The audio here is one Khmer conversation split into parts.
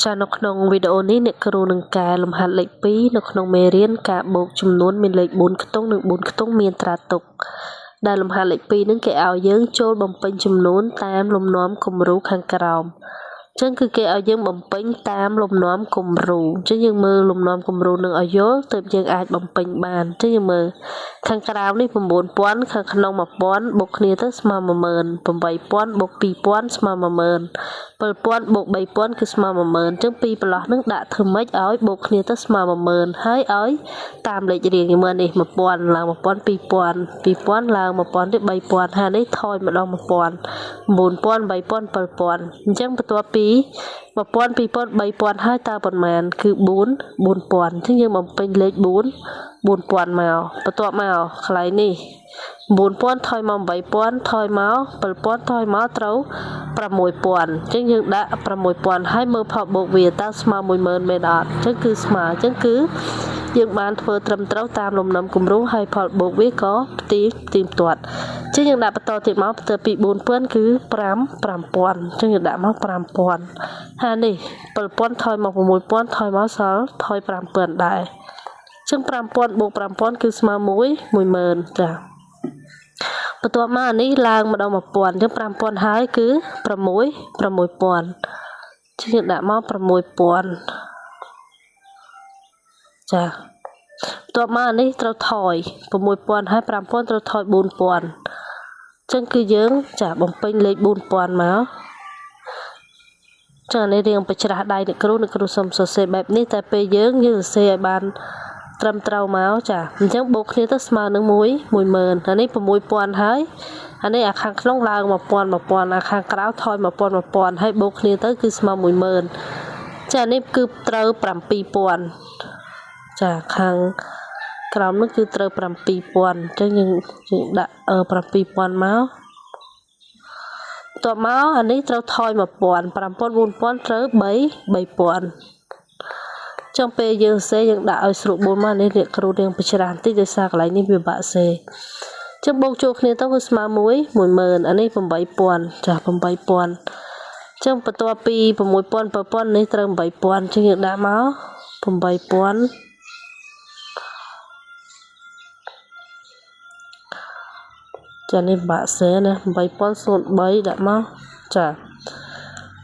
ចានៅក្នុងវីដេអូនេះអ្នកគ្រូនឹងកែលំហាត់លេខ2នៅក្នុងមេរៀនការបូកចំនួនមានលេខ4ខ្ទង់និង4ខ្ទង់មានត្រាទុកដែលលំហាត់លេខ2នឹងគេឲ្យយើងចូលបំពេញចំនួនតាមលំនាំគំរូខាងក្រោមចឹងគឺគេឲ្យយើងបំពេញតាមលំនាំគំរូចឹងយើងមើលលំនាំគំរូនឹងឲ្យយល់ទើបយើងអាចបំពេញបានចឹងយើងមើលខាងក្រោមនេះ 9000 ខាងក្នុង 1000 បូកគ្នាទៅស្មើ 10000 8000 បូក 2000 ស្មើ 10000 7000 បូក 3000 គឺស្មើ 10000 ចឹងពីរប្រឡោះនឹងដាក់ធ្វើម៉េចឲ្យបូកគ្នាទៅស្មើ 10000 ហើយឲ្យតាមលេខរៀងយើងមើលនេះ 1000 ឡើង 1000 2000 2000 ឡើង 1000 ទៀត 3000 ហើយនេះថយម្ដង 1000 9000 8000 7000 អញ្ចឹងបន្ទាប់ពី 1000 2000 3000 ហើយតើប៉ុន្មានគឺ4 4000 អញ្ចឹងយើងបំពេញលេខ4 4000មកបន្ទាប់មកកន្លែងនេះ4000ថយមក8000ថយមក7000ថយមកត្រូវ6000អញ្ចឹងយើងដាក់6000ហើយមើលផលបូកវាតើស្មើ 10000 មែនអត់អញ្ចឹងគឺស្មើអញ្ចឹងគឺយើងបានធ្វើត្រឹមត្រូវតាមលំនាំគំរូហើយផលបូកវាក៏ផ្ទៀងផ្ទាត់អញ្ចឹងយើងដាក់បន្តទៀតមកបន្ទាប់ពី4000គឺ5000អញ្ចឹងយើងដាក់មក5000ហើយនេះ7000ថយមក6000ថយមកសល់ថយ5000ដែរចឹង5000បូក5000គឺស្មើ10000ចាបន្ទាប់មកអានេះឡើងម្ដង1000អញ្ចឹង5000ហើយគឺ6000ចឹងយើងដាក់មក6000ចាបន្ទាប់មកអានេះត្រូវថយ6000ហើយ5000ត្រូវថយ4000ចឹងគឺយើងចាបំពេញលេខ4000មកចានេះរៀងបច្រាស់ដៃអ្នកគ្រូសុំសរសេរបែបនេះតែពេលយើងសរសេរឲ្យបានត្រឹមត្រូវមកចាអញ្ចឹងបូកគ្នាទៅស្មើនឹង10000អានេះ6000ហើយអានេះអាខាងក្នុងឡើង1000អាខាងក្រៅថយ1000ហើយបូកគ្នាទៅគឺស្មើ10000ចានេះគឺត្រូវ7000ចាខាងក្រោមនោះគឺត្រូវ7000អញ្ចឹងយើងដាក់7000មកតបមកអានេះត្រូវថយ1000 5000 4000ត្រូវ3000ចុងពេលយើងសេយើងដាក់ឲ្យស្រួល4មកនេះអ្នកគ្រូរៀងបច្រាស់បន្តិចដោយសារកន្លែងនេះវាបាក់សេចឹងបូកចូលគ្នាទៅវាស្មើ10000អានេះ8000ចា8000ចឹងបន្ទាប់ពី6000 7000នេះត្រូវ8000ចឹងយើងដាក់មក8000ចានេះបាក់សេណា8003ដាក់មកចា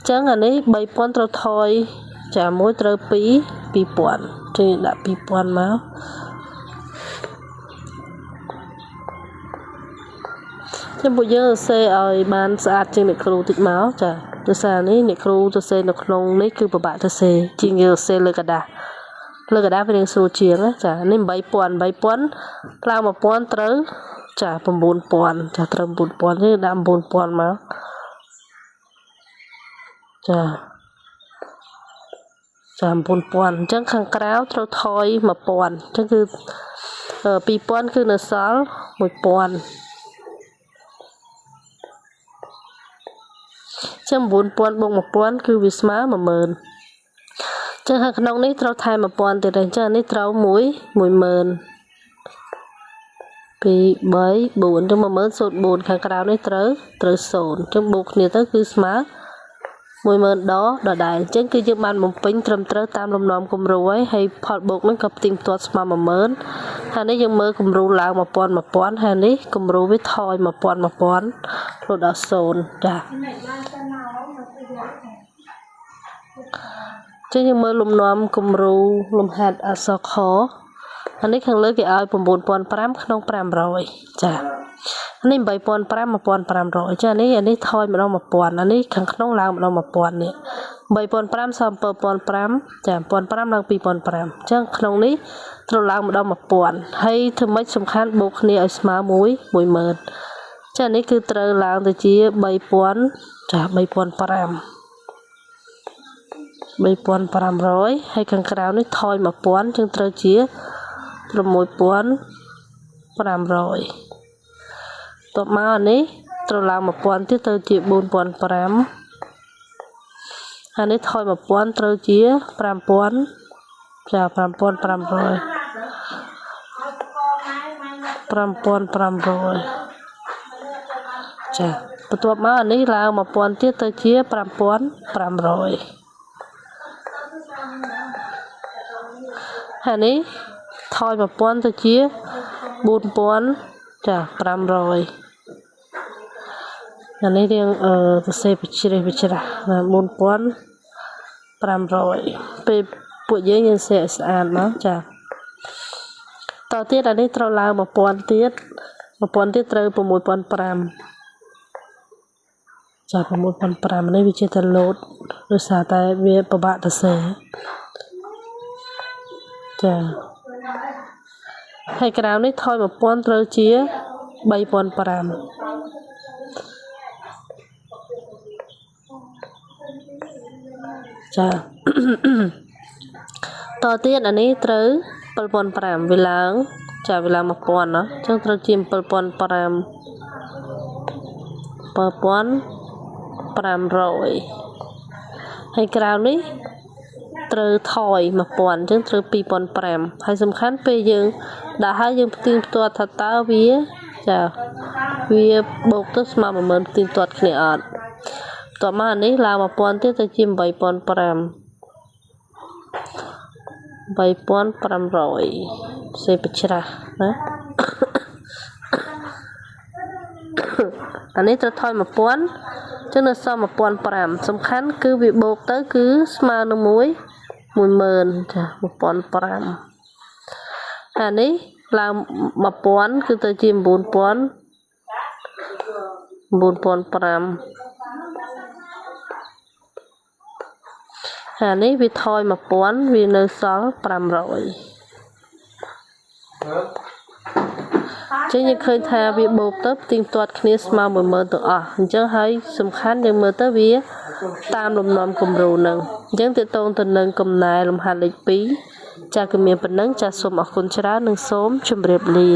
ចឹងអានេះ3000ត្រូវថយចាមួយត្រូវ2000ចឹងដាក់2000មកចឹងពួកយើងសរសេរឲ្យបានស្អាតជាងអ្នកគ្រូតិចមកចាដោយសារនេះអ្នកគ្រូសរសេរនៅក្នុងនេះគឺពិបាកសរសេរជាងយើងសរសេរលើกระดาษវារៀងស្រួលជាងណាចានេះ8000ឡើង1000ត្រូវចា9000ចាត្រូវ9000នេះដាក់9000មកចា9000អញ្ចឹងខាងក្រៅត្រូវថយ1000អញ្ចឹងគឺ2000គឺនៅសល់1000ចឹង9000បូក1000គឺវាស្មើ10000ចឹងខាងក្នុងនេះត្រូវថែម1000ទៀតហើយចឹងអានេះត្រូវ10000 2 3 4ចឹង10004ខាងក្រៅនេះត្រូវ0ចឹងបូកគ្នាទៅគឺស្មើ10000ដដែលអញ្ចឹងគឺយើងបានបំពេញត្រឹមត្រូវតាមលំនាំគំរូហើយផលបូកនឹងក៏ផ្ទៀងផ្ទាត់ស្មើ10000ហើយនេះយើងមើលគំរូឡើង1000ហើយនេះគំរូវាថយ1000រហូតដល់0ចាចឹងយើងមើលលំនាំគំរូលំហាត់អក្សរខអានេះខាងលើគេឲ្យ9005ក្នុង500ចាអានេះ8005 1500ចាអានេះថយម្ដង1000អានេះខាងក្នុងឡើងម្ដង1000នេះ8005សំ7005ចា1005ឡើង2005អញ្ចឹងក្នុងនេះត្រូវឡើងម្ដង1000ហើយធ្វើម៉េចសំខាន់បូកគ្នាឲ្យស្មើ10000ចានេះគឺត្រូវឡើងទៅជា3000ចា3500ហើយខាងក្រៅនេះថយ1000ចឹងត្រូវជា6500តបមកនេះត្រូវឡើង1000ទៀតទៅជា4500ហើយនេះថយ1000ត្រូវជា5000ចា5500ចាបន្ទាប់មកអានេះឡើង1000ទៀតទៅជា5500 ហើយនេះថយ1000ទៅជា4000ចា500អានេះរៀងសរសេរវិច្រាស់4500ពេលពួកយើងសេស្អាតមកចាតទៀតអានេះត្រូវឡើង1000ទៀតត្រូវ6500ចា6500នេះវាជាតែលោតដោយសារតែវាពិបាកទៅសេចាហើយក្រៅនេះថយ1000ត្រូវជា3500ចាតទៀតអានេះត្រូវ7500វាឡើងចាវាឡើង1000ណាអញ្ចឹងត្រូវជា7500ហើយក្រៅនេះត្រូវថយ1000អញ្ចឹងត្រូវ2500ហើយសំខាន់ពេលយើងដាក់ហើយយើងផ្ទៀងផ្ទាត់ថាតើវាចាវាបូកទៅស្មើ10000ផ្ទៀងផ្ទាត់គ្នាអត់តោះមកនេះឡើង1000ទៀតទៅជា8500សេបច្រាស់ណាអានេះត្រូវថយ1000ចឹងនៅសល់1500សំខាន់គឺវាបូកទៅគឺស្មើនឹង10000ចា1500អានេះឡើង1000គឺទៅជា4500អានេះវាថយ1000វានៅសល់500ចឹងយើងឃើញថាវាបូកទៅផ្ទៀងផ្ទាត់គ្នាស្មើ10000ទាំងអស់អញ្ចឹងហើយសំខាន់យើងមើលទៅវាតាមលំនាំគំរូហ្នឹងអញ្ចឹងទាក់ទងទៅនឹងកំណែលំហាត់លេខ2ចាគឺមានប៉ុណ្ណឹងចាសូមអរគុណច្រើននិងសូមជម្រាបលា